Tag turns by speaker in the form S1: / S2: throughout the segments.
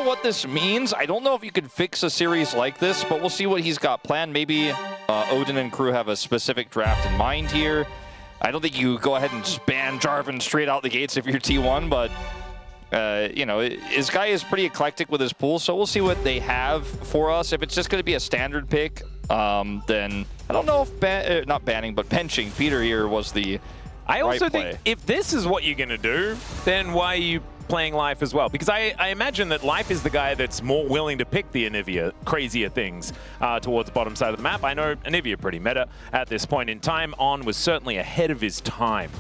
S1: what this means. I don't know if you could fix a series like this, but we'll see what he's got planned. Maybe Odin and crew have a specific draft in mind here. I don't think you go ahead and just ban Jarvan straight out the gates if you're T1, but you know, his guy is pretty eclectic with his pool, so we'll see what they have for us. If it's just going to be a standard pick, then I don't know if not banning, but benching Peter here was the
S2: I also
S1: right
S2: think if this is what you're going to do, then why are you playing Life as well? Because I imagine that Life is the guy that's more willing to pick the Anivia, crazier things towards the bottom side of the map. I know Anivia pretty meta at this point in time. On was certainly ahead of his time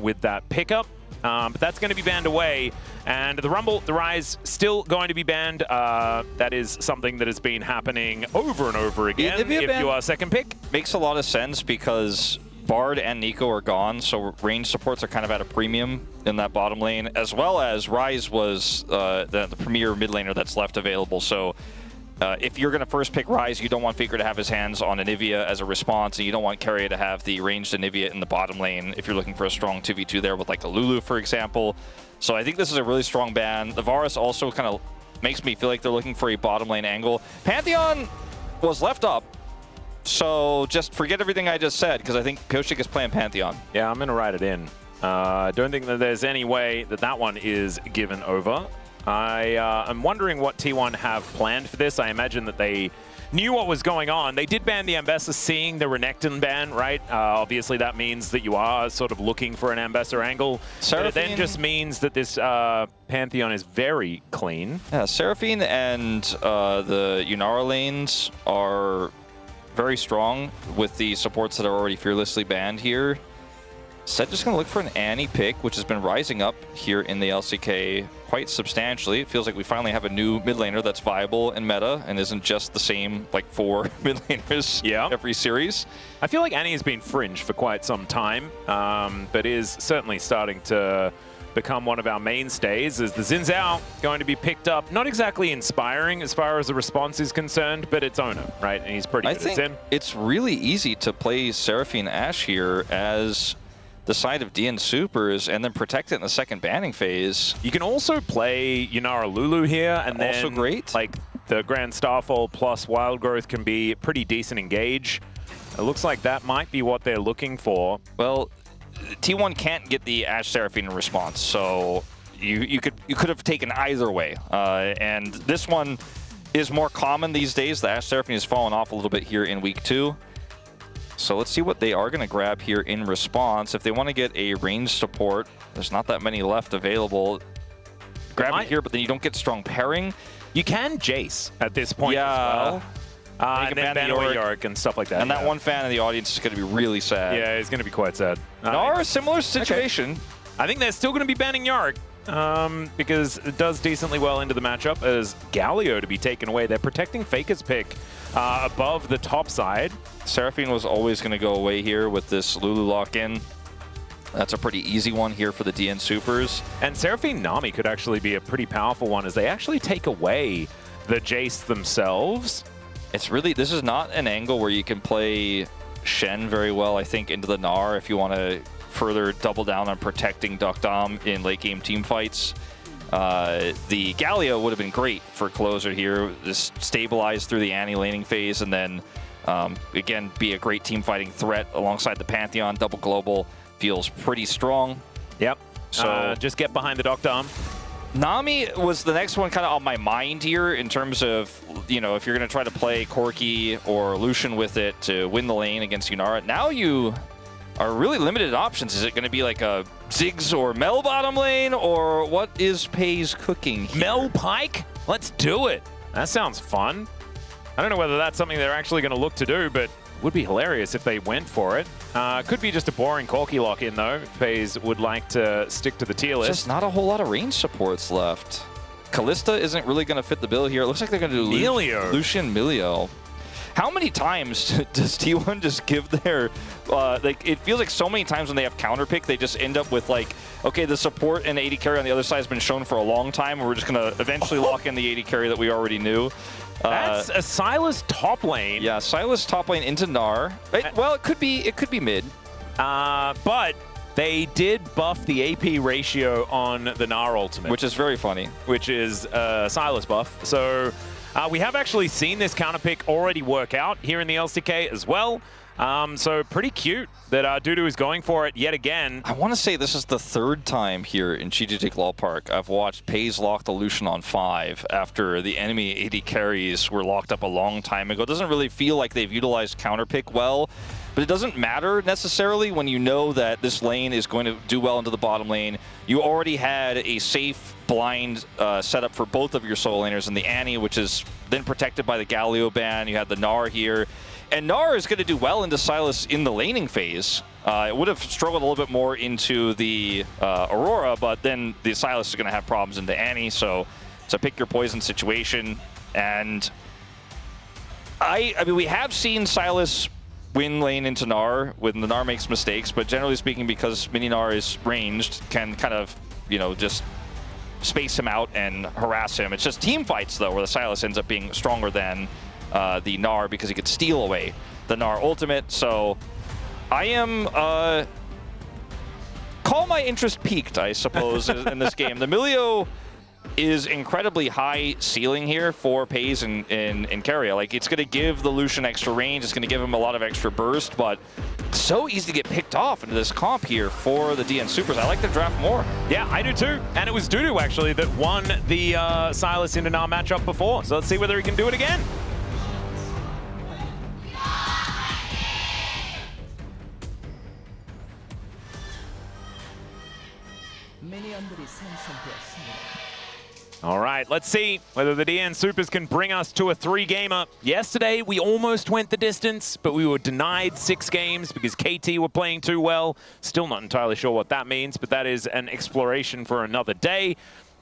S2: with that pickup. But that's going to be banned away. And the Rumble, the Rise, still going to be banned. That is something that has been happening over and over again if you are second pick.
S1: Makes a lot of sense because Bard and Nico are gone, so range supports are kind of at a premium in that bottom lane, as well as Rise was the premier mid laner that's left available. So if you're going to first pick Rise, you don't want Faker to have his hands on Anivia as a response, and you don't want Keria to have the ranged Anivia in the bottom lane if you're looking for a strong 2v2 there with like a Lulu, for example. So I think this is a really strong ban. The Varus also kind of makes me feel like they're looking for a bottom lane angle. Pantheon was left up, so just forget everything I just said, because I think Koshik is playing Pantheon.
S2: Yeah, I'm going to write it in. I don't think that there's any way that that one is given over. I'm wondering what T1 have planned for this. I imagine that they knew what was going on. They did ban the Ambessa, seeing the Renekton ban, right? Obviously, that means that you are sort of looking for an Ambessa angle. But it then just means that this Pantheon is very clean. Yeah,
S1: Seraphine and the Yunara lanes are very strong with the supports that are already fearlessly banned here. Set just going to look for an Annie pick, which has been rising up here in the LCK quite substantially. It feels like we finally have a new mid laner that's viable in meta and isn't just the same like 4 mid laners every series.
S2: I feel like Annie has been fringe for quite some time, but is certainly starting to become one of our mainstays as the Xin Zhao going to be picked up. Not exactly inspiring as far as the response is concerned, but it's owner, right? And he's pretty good at Xin.
S1: It's really easy to play Seraphine Ashe here as the side of DN Supers and then protect it in the second banning phase.
S2: You can also play Yunara Lulu here, and then
S1: also great.
S2: Like the Grand Starfall plus Wild Growth can be pretty decent engage. It looks like that might be what they're looking for.
S1: Well, T1 can't get the Ashe Seraphine response, so you could have taken either way. And this one is more common these days. The Ashe Seraphine has fallen off a little bit here in week 2. So let's see what they are going to grab here in response. If they want to get a range support, there's not that many left available. Grab it here, but then you don't get strong pairing.
S2: You can Jace at this point as well. And then ban away Yorick and stuff like that.
S1: And that one fan in the audience is going to be really sad.
S2: Yeah, he's going to be quite sad.
S1: Nor a similar situation.
S2: Okay. I think they're still going to be banning Yorick because it does decently well into the matchup as Galio to be taken away. They're protecting Faker's pick above the top side.
S1: Seraphine was always going to go away here with this Lulu lock-in. That's a pretty easy one here for the DN Supers.
S2: And Seraphine Nami could actually be a pretty powerful one as they actually take away the Jace themselves.
S1: It's really, this is not an angle where you can play Shen very well, I think, into the Gnar if you want to further double down on protecting Duck Dom in late game team fights. The Galio would have been great for closer here. Just stabilize through the Annie laning phase and then again be a great team fighting threat alongside the Pantheon. Double global feels pretty strong.
S2: Yep. So just get behind the Duck Dom.
S1: Nami was the next one kind of on my mind here in terms of, you know, if you're going to try to play Corki or Lucian with it to win the lane against Yunara. Now you are really limited options. Is it going to be like a Ziggs or Mel bottom lane, or what is Pays cooking here?
S2: Mel Pike? Let's do it. That sounds fun. I don't know whether that's something they're actually going to look to do, but would be hilarious if they went for it. Could be just a boring Corki lock-in, though. Pays would like to stick to the tier list.
S1: Just not a whole lot of range supports left. Kalista isn't really going to fit the bill here. It looks like they're going to do Lucian Milio. How many times does T1 just give their, like, it feels like so many times when they have counter pick, they just end up with like, okay, the support and AD carry on the other side has been shown for a long time, and we're just going to eventually lock in the AD carry that we already knew.
S2: That's a Sylas top lane.
S1: Yeah, Sylas top lane into Gnar. Well, it could be mid.
S2: But they did buff the AP ratio on the Gnar ultimate.
S1: Which is very funny.
S2: Which is a Sylas buff. So we have actually seen this counter pick already work out here in the LCK as well. So pretty cute that Dudu is going for it yet again.
S1: I want to say this is the third time here in Chijitik Law Park I've watched Pays lock the Lucian on 5 after the enemy AD carries were locked up a long time ago. It doesn't really feel like they've utilized counter pick well, but it doesn't matter necessarily when you know that this lane is going to do well into the bottom lane. You already had a safe blind setup for both of your solo laners in the Annie, which is then protected by the Galio ban. You had the Gnar here. And Gnar is going to do well into Sylas in the laning phase. It would have struggled a little bit more into the Aurora, but then the Sylas is going to have problems into Annie, so it's a pick your poison situation. And I mean, we have seen Sylas win lane into Gnar when the Gnar makes mistakes, but generally speaking, because mini Gnar is ranged, can kind of, you know, just space him out and harass him. It's just team fights, though, where the Sylas ends up being stronger than the Gnar because he could steal away the Gnar ultimate. So I am call my interest peaked, I suppose, in this game. The Milio is incredibly high ceiling here for Pays and Keria. Like, it's going to give the Lucian extra range, it's going to give him a lot of extra burst, but it's so easy to get picked off into this comp here for the DN Supers. I like the draft more.
S2: Yeah, I do too. And it was Dudu, actually, that won the Sylas into Gnar matchup before. So let's see whether he can do it again. All right, let's see whether the DN Supers can bring us to a 3-gamer. Yesterday, we almost went the distance, but we were denied 6 games because KT were playing too well. Still not entirely sure what that means, but that is an exploration for another day.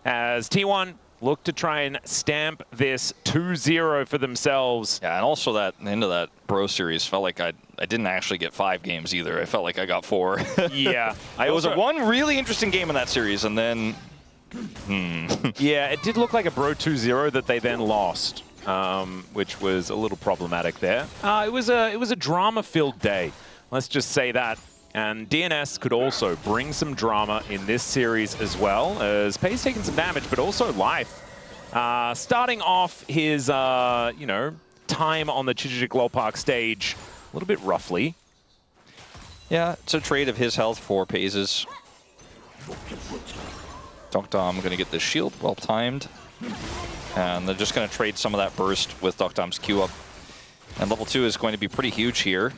S2: As T1 look to try and stamp this 2-0 for themselves.
S1: Yeah, and also that end of that Bro Series felt like I didn't actually get 5 games either. I felt like I got 4.
S2: Yeah.
S1: It was one really interesting game in that series, and then...
S2: Yeah, it did look like a Bro 2-0 that they then lost, which was a little problematic there. It was a drama-filled day, let's just say that. And DNS could also bring some drama in this series as well, as Pays taking some damage, but also Life. Starting off his, you know, time on the Chijitik Law Park stage a little bit roughly.
S1: Yeah, it's a trade of his health for Pays's. Dokdom going to get this shield, well timed. And they're just going to trade some of that burst with Dokdom's Q up. And level 2 is going to be pretty huge here.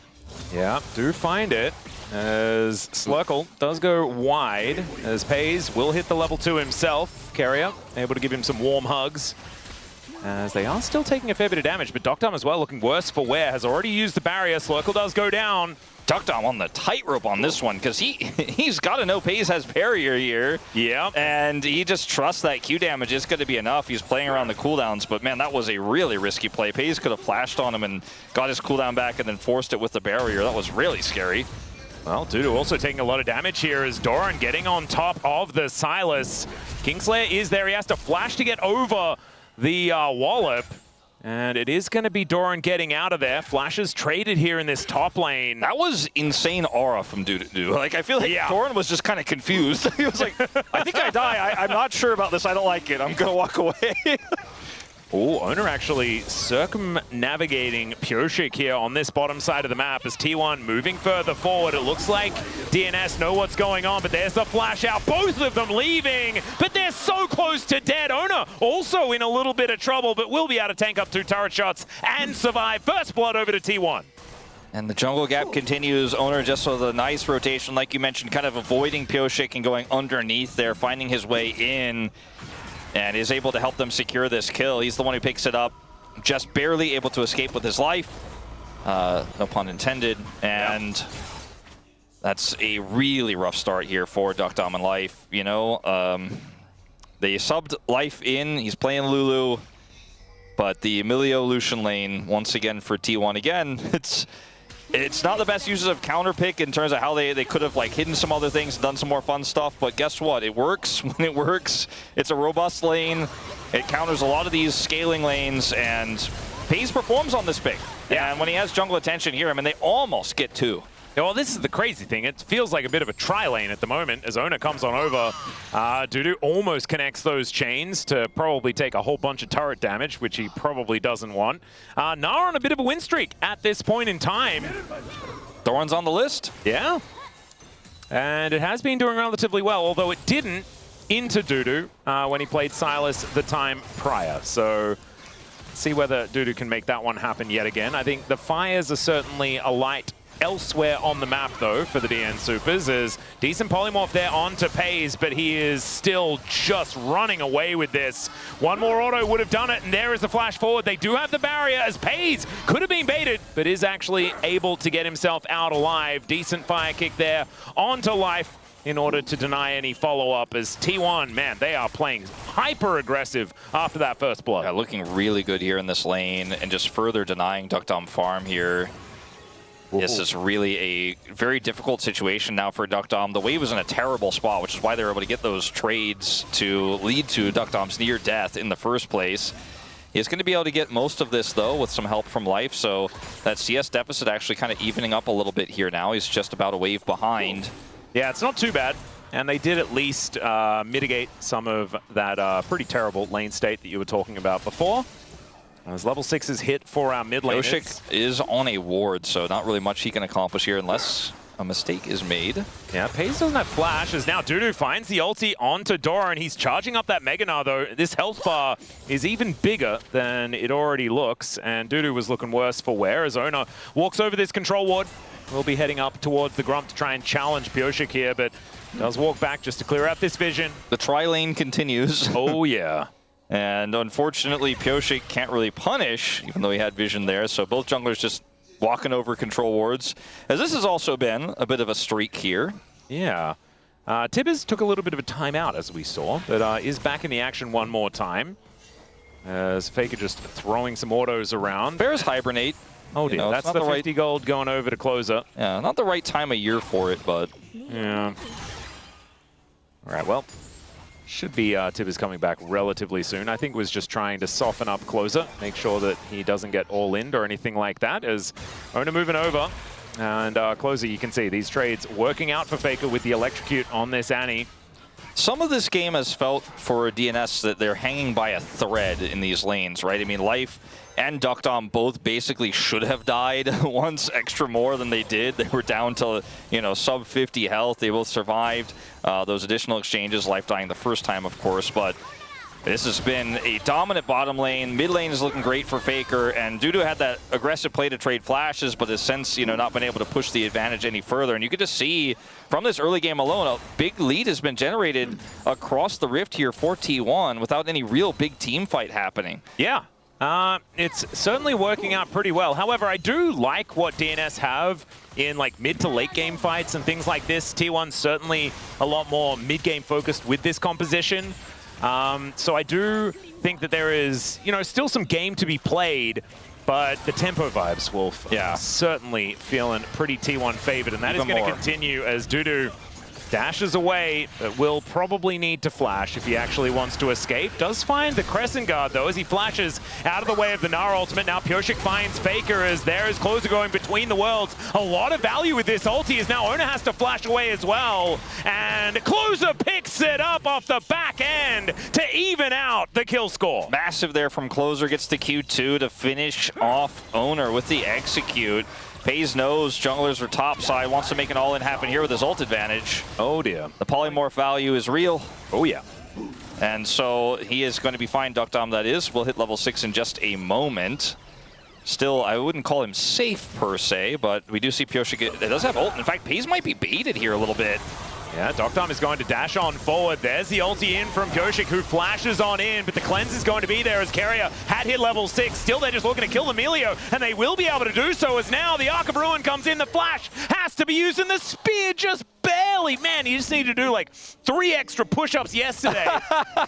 S2: Yeah, do find it. As Slurkle does go wide, as Pays will hit the level 2 himself. Keria able to give him some warm hugs. As they are still taking a fair bit of damage, but Dokdom as well looking worse for wear. Has already used the barrier. Slurkle does go down.
S1: Dokdom on the tightrope on this one, because he's got to know Pays has barrier here.
S2: Yeah.
S1: And he just trusts that Q damage is going to be enough. He's playing around the cooldowns, but man, that was a really risky play. Pays could have flashed on him and got his cooldown back and then forced it with the barrier. That was really scary.
S2: Well, Dudu also taking a lot of damage here as Doran getting on top of the Sylas. Kingslayer is there. He has to flash to get over the wallop. And it is going to be Doran getting out of there. Flashes traded here in this top lane.
S1: That was insane aura from Dudu. Like, I feel like Doran was just kind of confused. He was like, I think I die. I'm not sure about this. I don't like it. I'm going to walk away.
S2: Oh, Owner actually circumnavigating Pyoshik here on this bottom side of the map as T1 moving further forward. It looks like DNS know what's going on, but there's the flash out. Both of them leaving, but they're so close to dead. Owner also in a little bit of trouble, but will be able to tank up 2 turret shots and survive. First blood over to T1.
S1: And the jungle gap continues. Owner just with a nice rotation, like you mentioned, kind of avoiding Pyoshik and going underneath there, finding his way in. And is able to help them secure this kill. He's the one who picks it up, just barely able to escape with his life. No pun intended. And that's a really rough start here for Dokdom and Life. You know, they subbed Life in. He's playing Lulu. But the Emilio Lucian lane, once again for T1. Again, it's not the best uses of counter pick in terms of how they could have like hidden some other things, done some more fun stuff, but guess what? It works when it works. It's a robust lane. It counters a lot of these scaling lanes, and Pays performs on this pick. Yeah. And when he has jungle attention here, I mean, they almost get 2.
S2: Well, this is the crazy thing. It feels like a bit of a tri-lane at the moment as Ona comes on over. Dudu almost connects those chains to probably take a whole bunch of turret damage, which he probably doesn't want. Nara on a bit of a win streak at this point in time.
S1: Thorn's on the list.
S2: Yeah. And it has been doing relatively well, although it didn't into Dudu when he played Silas the time prior. So see whether Dudu can make that one happen yet again. I think the fires are certainly a light elsewhere on the map, though, for the DN Supers. Is decent polymorph there on to Pays, but he is still just running away with this. One more auto would have done it, and there is the flash forward. They do have the barrier, as Pays could have been baited, but is actually able to get himself out alive. Decent fire kick there onto Life in order to deny any follow-up, as T1, man, they are playing hyper-aggressive after that first blood.
S1: Yeah, looking really good here in this lane, and just further denying Duckdom farm here. This is really a very difficult situation now for Duckdom. The wave was in a terrible spot, which is why they were able to get those trades to lead to Duckdom's near death in the first place. He's going to be able to get most of this, though, with some help from Life, so that CS deficit actually kind of evening up a little bit here now. He's just about a wave behind.
S2: Yeah, it's not too bad. And they did at least mitigate some of that pretty terrible lane state that you were talking about before. As level 6 is hit for our mid laners.
S1: Pioshik is on a ward, so not really much he can accomplish here unless a mistake is made.
S2: Yeah, Pays doesn't have flash, as now Dudu finds the ulti onto Dora, and he's charging up that Mega Gnar, though. This health bar is even bigger than it already looks, and Dudu was looking worse for wear as Ona walks over this control ward. We'll be heading up towards the Grump to try and challenge Pioshik here, but does walk back just to clear out this vision.
S1: The tri-lane continues.
S2: Oh, yeah.
S1: And unfortunately, Pioshik can't really punish, even though he had vision there. So both junglers just walking over control wards. As this has also been a bit of a streak here.
S2: Yeah. Tibbers took a little bit of a timeout, as we saw, but is back in the action one more time. As Faker just throwing some autos around.
S1: Bears hibernate.
S2: Oh dear, that's the 50 gold going over to Closer.
S1: Yeah, not the right time of year for it, but...
S2: Yeah. All right, well, should be Tibbers coming back relatively soon. I think was just trying to soften up Closer, make sure that he doesn't get all-in or anything like that, as Ona moving over. And Closer, you can see these trades working out for Faker with the electrocute on this Annie.
S1: Some of this game has felt for DNS that they're hanging by a thread in these lanes, right? I mean, Life and Duckdom both basically should have died once extra more than they did. They were down to, you know, sub 50 health. They both survived those additional exchanges, Life dying the first time, of course, but this has been a dominant bottom lane. Mid lane is looking great for Faker, and Dudu had that aggressive play to trade flashes, but has since, you know, not been able to push the advantage any further. And you could just see from this early game alone, a big lead has been generated across the rift here for T1 without any real big team fight happening.
S2: Yeah. It's certainly working out pretty well. However, I do like what DNS have in like mid to late game fights and things like this. T1's certainly a lot more mid game focused with this composition. So I do think that there is, you know, still some game to be played, but the tempo vibes, Wolf, certainly feeling pretty T1 favored, and that is going to continue as Dudu dashes away, but will probably need to flash if he actually wants to escape. Does find the Crescent Guard, though, as he flashes out of the way of the Gnar ultimate. Now Pioshik finds Faker as there is Closer going between the worlds. A lot of value with this ulti as now Ona has to flash away as well. And Closer picks it up off the back end to even out the kill score.
S1: Massive there from Closer, gets the Q2 to finish off Owner with the execute. Pays knows junglers are topside, wants to make an all-in happen here with his ult advantage.
S2: Oh dear.
S1: The polymorph value is real.
S2: Oh yeah.
S1: And so he is going to be fine, Duckdom that is. We'll hit level 6 in just a moment. Still, I wouldn't call him safe per se, but we do see Pioshik, it does have ult. In fact, Pays might be baited here a little bit.
S2: Yeah, Duckdom is going to dash on forward. There's the ulti in from Pioshik, who flashes on in, but the cleanse is going to be there as Carrier had hit level 6. Still, they're just looking to kill Emilio, and they will be able to do so as now the Arc of Ruin comes in. The flash has to be used, and the spear just barely. Man, you just need to do like 3 extra push-ups yesterday.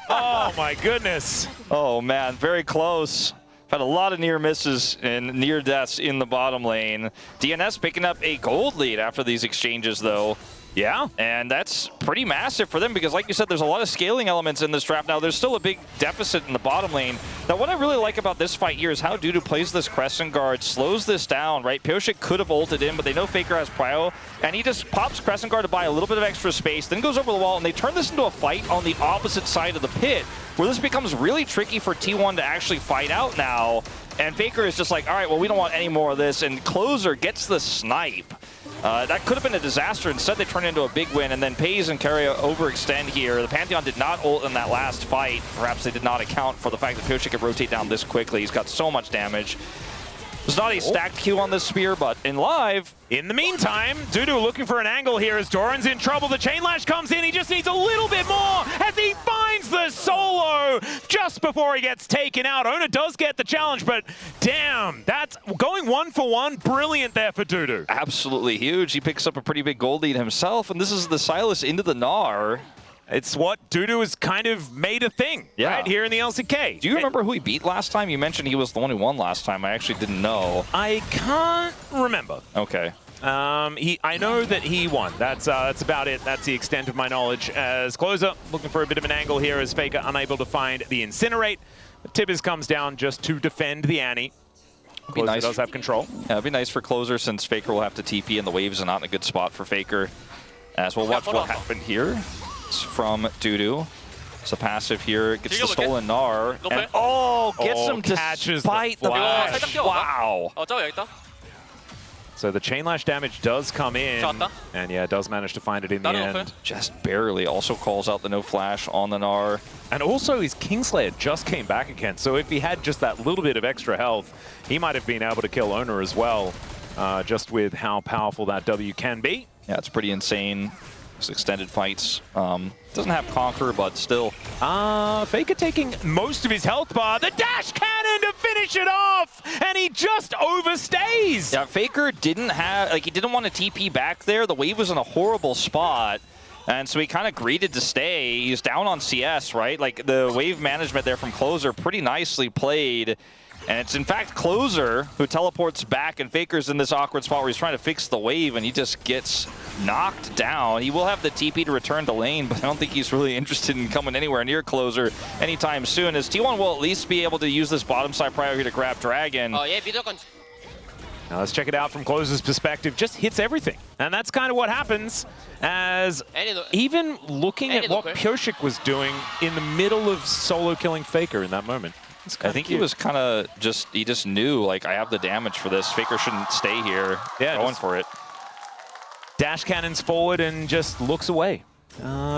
S2: Oh, my goodness.
S1: Oh, man, very close. Had a lot of near misses and near deaths in the bottom lane. DNS picking up a gold lead after these exchanges, though.
S2: Yeah.
S1: And that's pretty massive for them because, like you said, there's a lot of scaling elements in this draft. Now, there's still a big deficit in the bottom lane. Now, what I really like about this fight here is how Dudu plays this Crescent Guard, slows this down, right? Pyosik could have ulted in, but they know Faker has prio, and he just pops Crescent Guard to buy a little bit of extra space, then goes over the wall, and they turn this into a fight on the opposite side of the pit, where this becomes really tricky for T1 to actually fight out now. And Faker is just like, all right, well, we don't want any more of this, and Closer gets the snipe. That could have been a disaster. Instead, they turn it into a big win, and then Pays and Keria overextend here. The Pantheon did not ult in that last fight. Perhaps they did not account for the fact that Pyosik could rotate down this quickly. He's got so much damage. There's not a stacked Q on this spear, but in live...
S2: In the meantime, Dudu looking for an angle here as Doran's in trouble. The Chain Lash comes in. He just needs a little bit more as he finds the solo just before he gets taken out. Ona does get the challenge, but damn, that's going 1-for-1. Brilliant there for Dudu.
S1: Absolutely huge. He picks up a pretty big gold lead himself, and this is the Sylas into the Gnar.
S2: It's what Dudu has kind of made a thing right here in the LCK.
S1: Do you remember who he beat last time? You mentioned he was the one who won last time. I actually didn't know.
S2: I can't remember.
S1: Okay.
S2: I know that he won. That's about it. That's the extent of my knowledge. As Closer looking for a bit of an angle here as Faker unable to find the Incinerate. Tibbers comes down just to defend the Annie. Closer does have control.
S1: Yeah, it'd be nice for Closer since Faker will have to TP and the waves are not in a good spot for Faker. As we'll watch what happened here. From Dudu. It's a passive here. Gets the stolen Gnar. And gets him despite the flash. Wow.
S2: So the Chain Lash damage does come in. And yeah, does manage to find it in the end.
S1: Just barely. Also calls out the no flash on the Gnar.
S2: And also his Kingslayer just came back again. So if he had just that little bit of extra health, he might have been able to kill Ona as well. Just with how powerful that W can be.
S1: Yeah, it's pretty insane. Extended fights. Doesn't have Conquer, but still.
S2: Faker taking most of his health bar. The dash cannon to finish it off! And he just overstays!
S1: Yeah, Faker didn't have, he didn't want to TP back there. The wave was in a horrible spot. And so he kind of greeted to stay. He's down on CS, right? Like, the wave management there from Closer, pretty nicely played. And it's, in fact, Closer who teleports back, and Faker's in this awkward spot where he's trying to fix the wave, and he just gets knocked down. He will have the TP to return to lane, but I don't think he's really interested in coming anywhere near Closer anytime soon, as T1 will at least be able to use this bottom side prio here to grab Dragon.
S2: Now let's check it out from Closer's perspective. Just hits everything. And that's kind of what happens, as even looking at what Pyosik was doing in the middle of solo killing Faker in that moment.
S1: I think he was kind of just, he just knew, like, I have the damage for this. Faker shouldn't stay here. Yeah, going for it.
S2: Dash cannons forward and just looks away.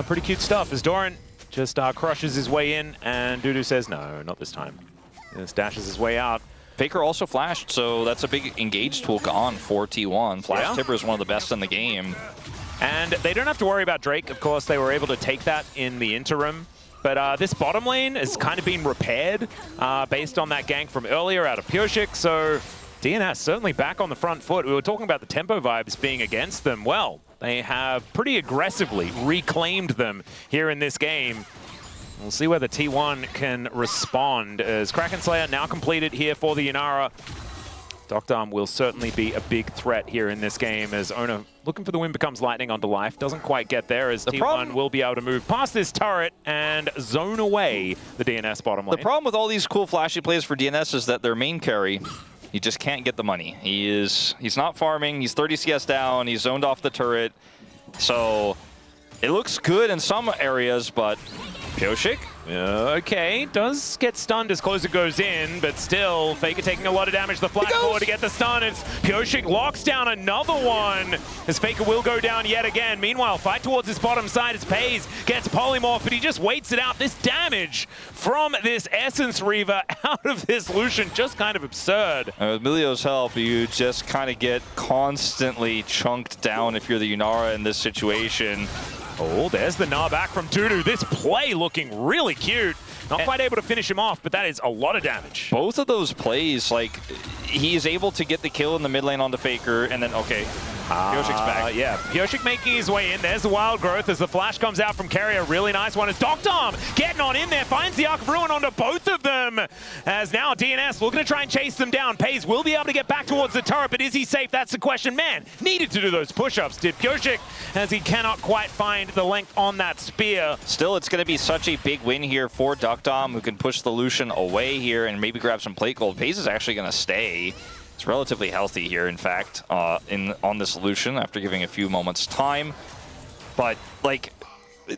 S2: Pretty cute stuff as Doran just crushes his way in, and Dudu says, no, not this time. Just dashes his way out.
S1: Faker also flashed, so that's a big engage tool gone for T1. Flash Tipper is one of the best in the game.
S2: And they don't have to worry about Drake. Of course, they were able to take that in the interim. But this bottom lane has kind of been repaired based on that gank from earlier out of Pyosik. So DNS certainly back on the front foot. We were talking about the tempo vibes being against them. Well, they have pretty aggressively reclaimed them here in this game. We'll see whether T1 can respond as Kraken Slayer now completed here for the Inara. Doctarm will certainly be a big threat here in this game as Ona looking for the win becomes lightning onto life. Doesn't quite get there as T1 will be able to move past this turret and zone away the DNS bottom lane.
S1: The problem with all these cool flashy plays for DNS is that their main carry, he just can't get the money. He's not farming. He's 30 CS down. He's zoned off the turret. So it looks good in some areas, but Pyosik?
S2: Okay, does get stunned as Closer goes in, but still, Faker taking a lot of damage. The flash forward to get the stun as Pyosik locks down another one as Faker will go down yet again. Meanwhile, fight towards his bottom side as Pays gets polymorph, but he just waits it out. This damage from this Essence Reaver out of this Lucian, just kind of absurd.
S1: With Milio's help, you just kind of get constantly chunked down if you're the Inara in this situation.
S2: Oh, there's the Gnar back from Dudu. This play looking really cute. Not quite able to finish him off, but that is a lot of damage.
S1: Both of those plays, like, he is able to get the kill in the mid lane onto Faker, and then, okay, Pioshik's back.
S2: Yeah, Pioshik making his way in. There's the wild growth as the flash comes out from Carrier. Really nice one as Doctom getting on in there. Finds the Arc of Ruin onto both of them. As now DNS looking to try and chase them down. Pays will be able to get back towards the turret, but is he safe? That's the question. Man, needed to do those push-ups. Did Pioshik, as he cannot quite find the length on that spear.
S1: Still, it's going to be such a big win here for Doctom, who can push the Lucian away here and maybe grab some plate gold. Pays is actually going to stay. It's relatively healthy here, in fact, on this Lucian after giving a few moments time. But, like,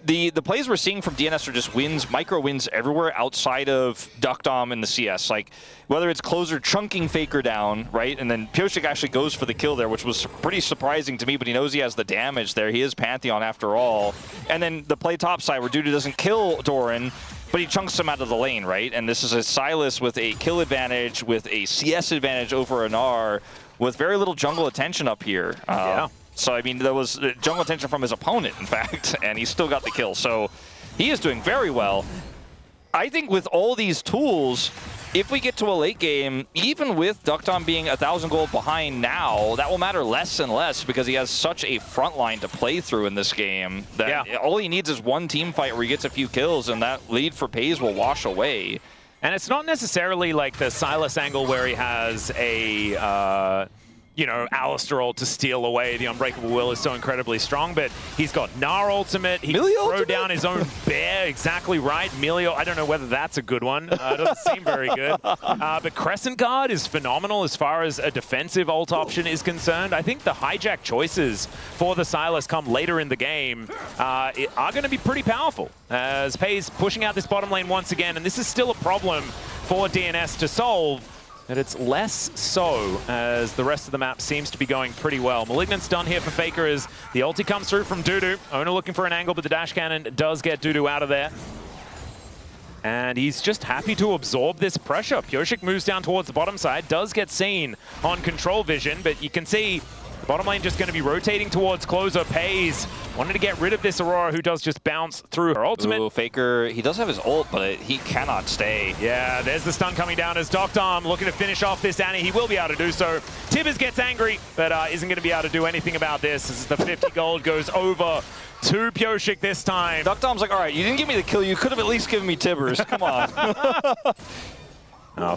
S1: the plays we're seeing from DNS are just wins, micro wins everywhere outside of Doctom in the CS. Like, whether it's closer chunking Faker down, right? And then Pioshik actually goes for the kill there, which was pretty surprising to me, but he knows he has the damage there. He is Pantheon after all. And then the play topside where Dudu doesn't kill Doran, but he chunks him out of the lane, right? And this is a Sylas with a kill advantage, with a CS advantage over an R, with very little jungle attention up here.
S2: Yeah.
S1: So, I mean, there was jungle attention from his opponent, in fact, and he still got the kill. So he is doing very well. I think with all these tools, if we get to a late game, even with Doctom being 1,000 gold behind now, that will matter less and less because he has such a front line to play through in this game that all he needs is one team fight where he gets a few kills, and that lead for Pays will wash away.
S2: And it's not necessarily like the Sylas angle where he has a... you know, Alistar ult to steal away. The Unbreakable Will is so incredibly strong, but he's got Gnar ultimate. He can throw down his own bear. Exactly right. Melio, I don't know whether that's a good one. Doesn't seem very good. But Crescent Guard is phenomenal as far as a defensive ult option is concerned. I think the hijack choices for the Sylas come later in the game are going to be pretty powerful. As Pays pushing out this bottom lane once again, and this is still a problem for DNS to solve. But it's less so as the rest of the map seems to be going pretty well. Malignant's done here for Faker as the ulti comes through from Dudu. Owner looking for an angle, but the dash cannon does get Dudu out of there. And he's just happy to absorb this pressure. Pioshik moves down towards the bottom side, does get seen on control vision, but you can see the bottom lane just going to be rotating towards closer. Pays wanted to get rid of this Aurora, who does just bounce through her ultimate.
S1: Ooh, Faker, he does have his ult, but he cannot stay.
S2: Yeah, there's the stun coming down as Doctom looking to finish off this Annie. He will be able to do so. Tibbers gets angry, but isn't going to be able to do anything about this as the 50 gold goes over to Pioshik this time.
S1: Doctom's like, all right, you didn't give me the kill. You could have at least given me Tibbers. Come on.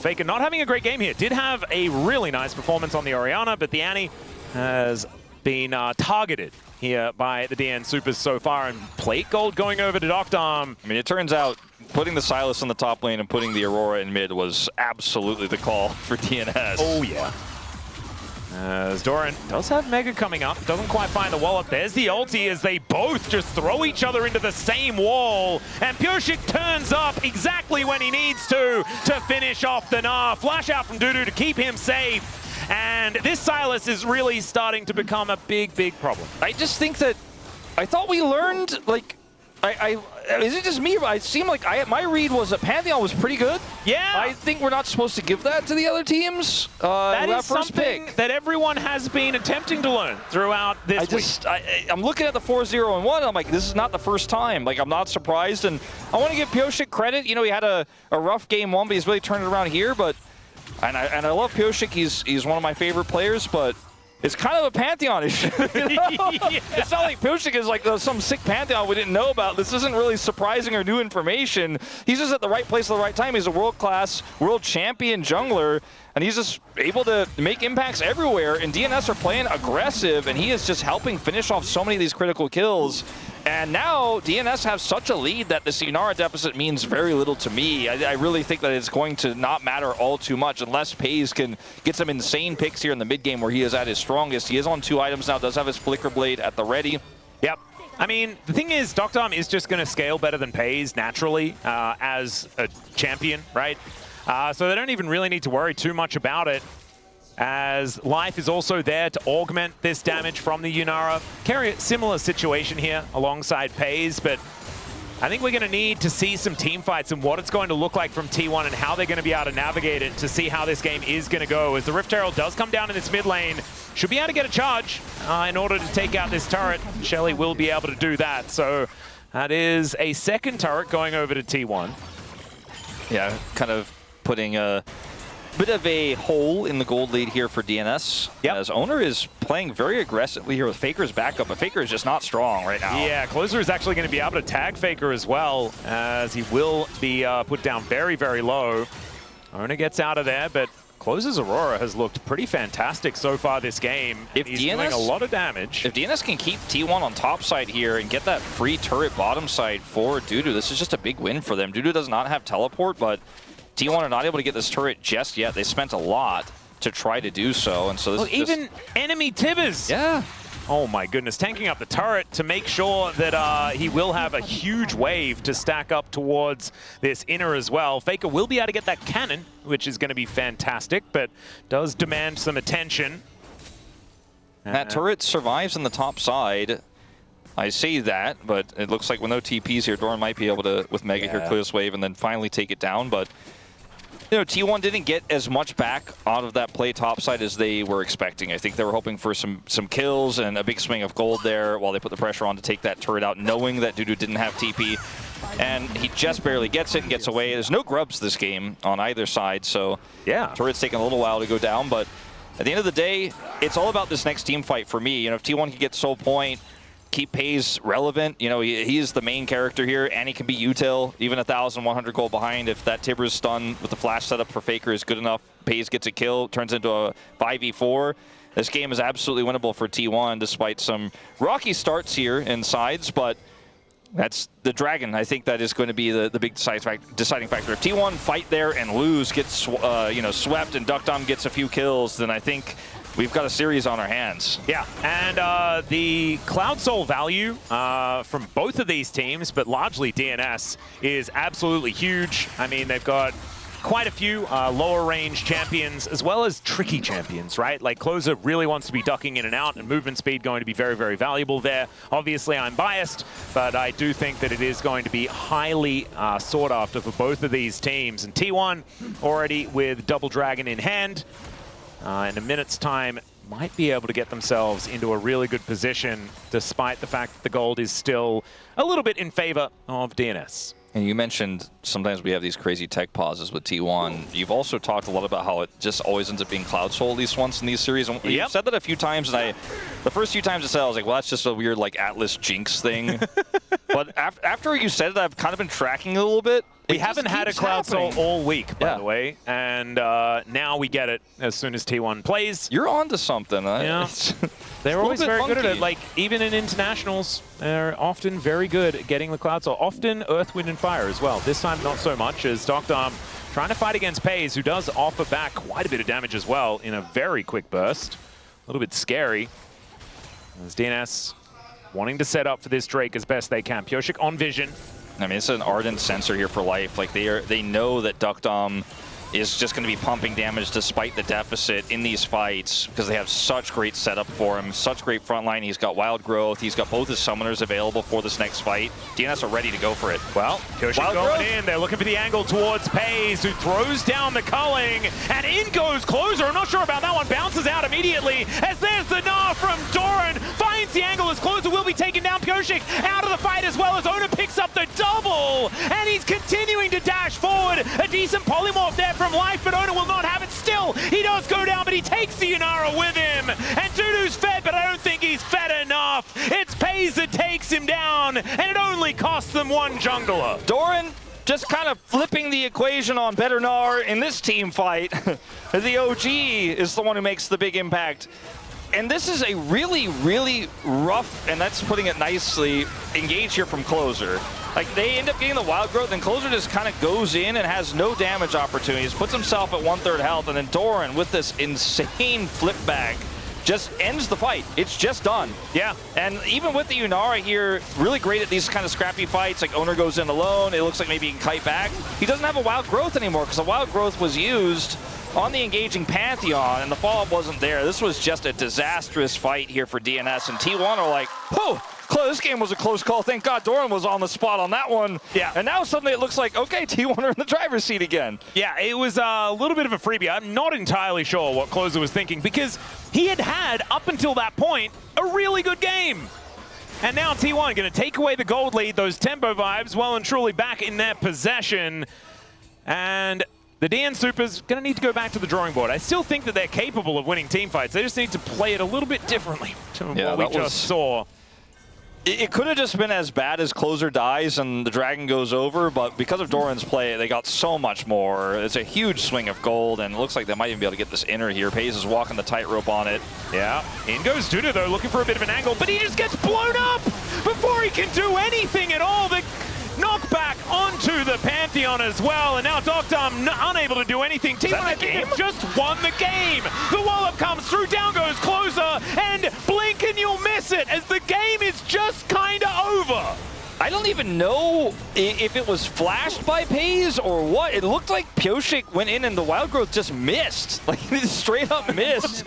S2: Faker not having a great game here. Did have a really nice performance on the Orianna, but the Annie has been targeted here by the DN Supers so far, and plate gold going over to Doctom.
S1: I mean, it turns out putting the Sylas in the top lane and putting the Aurora in mid was absolutely the call for DNS.
S2: Oh, yeah. As Doran does have Mega coming up, doesn't quite find the wall up. There's the ulti as they both just throw each other into the same wall. And Pioshik turns up exactly when he needs to finish off the Gnar. Flash out from Dudu to keep him safe. And this Sylas is really starting to become a big, big problem.
S1: I just think that I thought we learned, like, is it just me? I seem like my read was that Pantheon was pretty good.
S2: Yeah.
S1: I think we're not supposed to give that to the other teams.
S2: That is
S1: first
S2: something
S1: pick
S2: that everyone has been attempting to learn throughout this week.
S1: I'm looking at the 4-0 and 1, and I'm like, this is not the first time. Like, I'm not surprised, and I want to give Pioshik credit. You know, he had a rough game one, but he's really turned it around here. But and I love Pioshik. He's one of my favorite players, but it's kind of a Pantheon issue. You know? Yeah. It's not like Pioshik is like some sick Pantheon we didn't know about. This isn't really surprising or new information. He's just at the right place at the right time. He's a world-class, world champion jungler, and he's just able to make impacts everywhere. And DNS are playing aggressive, and he is just helping finish off so many of these critical kills. And now DNS have such a lead that the Signara deficit means very little to me. I really think that it's going to not matter all too much unless Pays can get some insane picks here in the mid game where he is at his strongest. He is on 2 items now, does have his Flicker Blade at the ready.
S2: Yep. I mean, the thing is, Doctom is just going to scale better than Pays naturally as a champion, right? So they don't even really need to worry too much about it, as Life is also there to augment this damage from the Yunara. Carry a similar situation here alongside Pays, but I think we're going to need to see some team fights and what it's going to look like from T1 and how they're going to be able to navigate it to see how this game is going to go. As the Rift Herald does come down in this mid lane, should be able to get a charge in order to take out this turret. Shelly will be able to do that. So that is a second turret going over to T1.
S1: Yeah, kind of putting bit of a hole in the gold lead here for DNS.
S2: Yep.
S1: As Owner is playing very aggressively here with Faker's backup, but Faker is just not strong right now.
S2: Yeah, Closer is actually going to be able to tag Faker as well, as he will be put down very, very low. Owner gets out of there, but Closer's Aurora has looked pretty fantastic so far this game.
S1: If
S2: He's
S1: DNS,
S2: doing a lot of damage.
S1: If DNS can keep T1 on top side here and get that free turret bottom side for Dudu, this is just a big win for them. Dudu does not have teleport, but T1 are not able to get this turret just yet. They spent a lot to try to do so, and so this is
S2: even enemy Tibbers.
S1: Yeah.
S2: Oh my goodness, tanking up the turret to make sure that he will have a huge wave to stack up towards this inner as well. Faker will be able to get that cannon, which is going to be fantastic, but does demand some attention.
S1: That turret survives on the top side. I say that, but it looks like with no TPs here, Doran might be able to, with Mega here, clear this wave and then finally take it down, but you know, T1 didn't get as much back out of that play topside as they were expecting. I think they were hoping for some kills and a big swing of gold there while they put the pressure on to take that turret out, knowing that Dudu didn't have TP. And he just barely gets it and gets away. There's no grubs this game on either side, so yeah, turret's taking a little while to go down. But at the end of the day, it's all about this next team fight for me. You know, if T1 can get Soul Point, keep Pays relevant. You know, he is the main character here, and he can be util, even 1,100 gold behind. If that Tibbers stun with the flash setup for Faker is good enough, Pays gets a kill, turns into a 5v4. This game is absolutely winnable for T1, despite some rocky starts here in sides, but that's the Dragon. I think that is going to be the big deciding factor. If T1 fight there and lose, gets swept, and Duckdom gets a few kills, then I think we've got a series on our hands. Yeah, and the Cloud Soul value from both of these teams, but largely DNS, is absolutely huge. I mean, they've got quite a few lower range champions as well as tricky champions, right? Like Closer really wants to be ducking in and out, and movement speed going to be very, very valuable there. Obviously, I'm biased, but I do think that it is going to be highly sought after for both of these teams. And T1 already with Double Dragon in hand. In a minute's time, might be able to get themselves into a really good position, despite the fact that the gold is still a little bit in favor of DNS. And you mentioned sometimes we have these crazy tech pauses with T1. You've also talked a lot about how it just always ends up being Cloud Soul at least once in these series. And you've said that a few times, and the first few times I said, I was like, well, that's just a weird like Atlas Jinx thing. But after you said it, I've kind of been tracking a little bit. We haven't had a Cloud Soul all week, by the way, and now we get it as soon as T1 plays. You're on to something. Yeah. They're always very good at it. Like, even in internationals, they're often very good at getting the Cloud Soul. Often Earth, Wind, and Fire as well. This time, not so much, as Duckdom trying to fight against Pays, who does offer back quite a bit of damage as well in a very quick burst. A little bit scary. As DNS wanting to set up for this Drake as best they can. Pioshik on vision. I mean, it's an ardent sensor here for life. Like, they know that Duckdom is just going to be pumping damage despite the deficit in these fights because they have such great setup for him, such great front line. He's got Wild Growth. He's got both his summoners available for this next fight. DNS are ready to go for it. Well, Pioshik going in. They're looking for the angle towards Pays, who throws down the culling, and in goes Closer. I'm not sure about that one. Bounces out immediately as there's the gnaw from Doran. Finds the angle as Closer will be taken down. Pioshik out of the fight as well as Owner picks up the double, and he's continuing to dash forward. A decent polymorph there from Life, but Owner will not have it still. He does go down, but he takes the Yunara with him. And Dudu's fed, but I don't think he's fed enough. It's Pays that takes him down, and it only costs them one jungler. Doran just kind of flipping the equation on Better Gnar in this team fight. The OG is the one who makes the big impact. And this is a really, really rough, and that's putting it nicely, engage here from Closer. Like, they end up getting the Wild Growth, and Closer just kind of goes in and has no damage opportunities, puts himself at 1/3 health, and then Doran, with this insane flip back, just ends the fight. It's just done. Yeah, and even with the Yunara here, really great at these kind of scrappy fights. Like, Owner goes in alone. It looks like maybe he can kite back. He doesn't have a Wild Growth anymore because the Wild Growth was used on the engaging Pantheon, and the follow-up wasn't there. This was just a disastrous fight here for DNS, and T1 are like, whew, this game was a close call. Thank God Doran was on the spot on that one. Yeah. And now suddenly it looks like, okay, T1 are in the driver's seat again. Yeah, it was a little bit of a freebie. I'm not entirely sure what Closer was thinking, because he had, up until that point, a really good game. And now T1 going to take away the gold lead, those tempo vibes, well and truly back in their possession. And
S2: The DN Supers going to need to go back to the drawing board. I still think that they're capable of winning team fights. They just need to play it a little bit differently to what we just saw.
S1: It could have just been as bad as closer dies and the dragon goes over, but because of Doran's play, they got so much more. It's a huge swing of gold, and it looks like they might even be able to get this inner here. Pays is walking the tightrope on it.
S2: Yeah, in goes Duda, though, looking for a bit of an angle, but he just gets blown up before he can do anything at all. The knockback onto the Pantheon as well, and now Doctum unable to do anything. T1, I think, have just won the game. The wallop comes through, down goes closer, and blink and you'll miss it as the game is just kind of over.
S1: I don't even know if it was flashed by Pays or what. It looked like Pioshik went in and the Wild Growth just missed. Like, he straight up missed.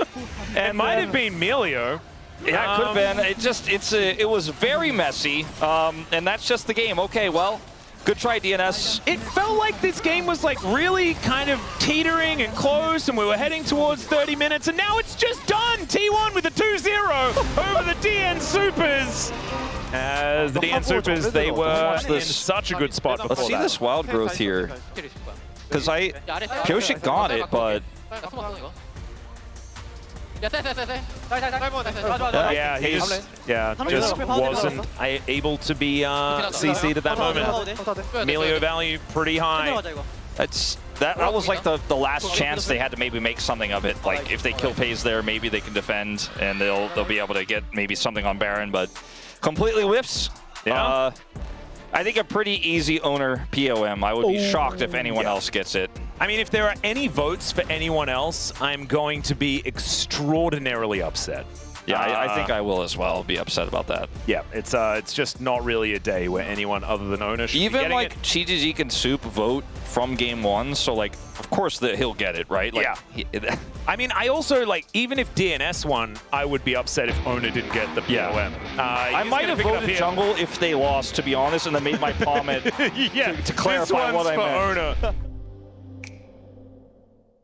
S2: And it might have been Melio.
S1: Yeah, it could have been. It was very messy, and that's just the game. Okay, well, good try, DNS.
S2: It felt like this game was like really kind of teetering and close, and we were heading towards 30 minutes, and now it's just done. T1 with a 2-0 over the DN Supers. As the DN Supers, they were in such a good spot before
S1: Let's see this Wild Growth here. Because Pioshik got it, but...
S2: Yeah, he just wasn't able to be CC'd at that moment. Melio value pretty high.
S1: That was like the last chance they had to maybe make something of it. Like if they kill Pays there, maybe they can defend and they'll be able to get maybe something on Baron, but completely whiffs.
S2: Yeah.
S1: I think a pretty easy owner POM. I would be shocked if anyone else gets it.
S2: I mean, if there are any votes for anyone else, I'm going to be extraordinarily upset.
S1: Yeah, I think I will as well be upset about that.
S2: Yeah, it's just not really a day where anyone other than owner should be getting
S1: like
S2: it.
S1: CGG and Soup vote from game one, so like, of course he'll get it, right? Like,
S2: yeah. I mean, I also, like, even if DNS won, I would be upset if owner didn't get the POM.
S1: Yeah. I might have voted jungle if they lost, to be honest, and then made my comment to clarify what I meant.
S2: This one's for owner.